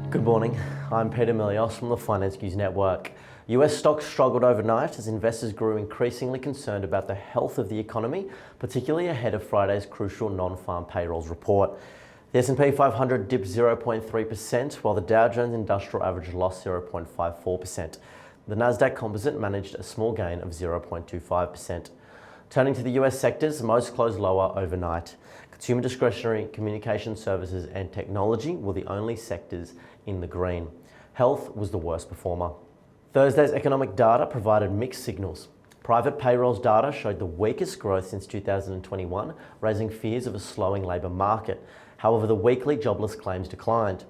Good morning, I'm Peter Milios from the Finance News Network. US stocks struggled overnight as investors grew increasingly concerned about the health of the economy, particularly ahead of Friday's crucial non-farm payrolls report. The S&P 500 dipped 0.3%, while the Dow Jones Industrial Average lost 0.54%. The Nasdaq Composite managed a small gain of 0.25%. Turning to the US sectors, most closed lower overnight. Consumer discretionary, communication services and technology were the only sectors in the green. Health was the worst performer. Thursday's economic data provided mixed signals. Private payrolls data showed the weakest growth since 2021, raising fears of a slowing labour market. However, the weekly jobless claims declined.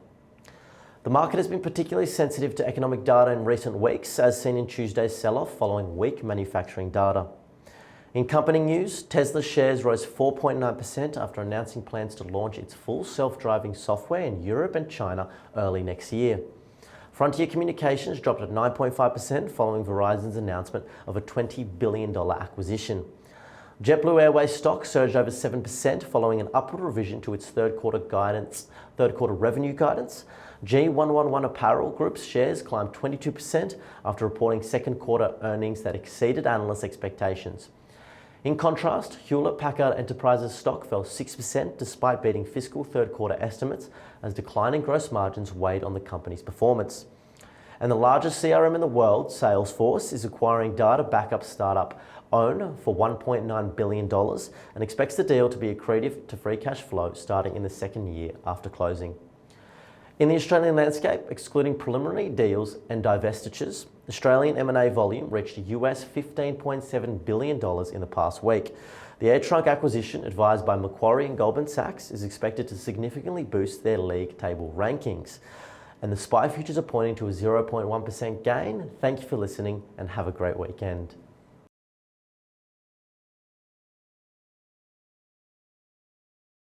The market has been particularly sensitive to economic data in recent weeks, as seen in Tuesday's sell-off following weak manufacturing data. In company news, Tesla shares rose 4.9% after announcing plans to launch its full self-driving software in Europe and China early next year. Frontier Communications dropped at 9.5% following Verizon's announcement of a $20 billion acquisition. JetBlue Airways stock surged over 7% following an upward revision to its third quarter revenue guidance. G111 Apparel Group's shares climbed 22% after reporting second quarter earnings that exceeded analyst expectations. In contrast, Hewlett-Packard Enterprise's stock fell 6% despite beating fiscal third quarter estimates as declining gross margins weighed on the company's performance. And the largest CRM in the world, Salesforce, is acquiring data backup startup OWN for $1.9 billion and expects the deal to be accretive to free cash flow starting in the second year after closing. In the Australian landscape, excluding preliminary deals and divestitures, Australian M&A volume reached US $15.7 billion in the past week. The AirTrunk acquisition, advised by Macquarie and Goldman Sachs, is expected to significantly boost their league table rankings. And the SPI futures are pointing to a 0.1% gain. Thank you for listening and have a great weekend.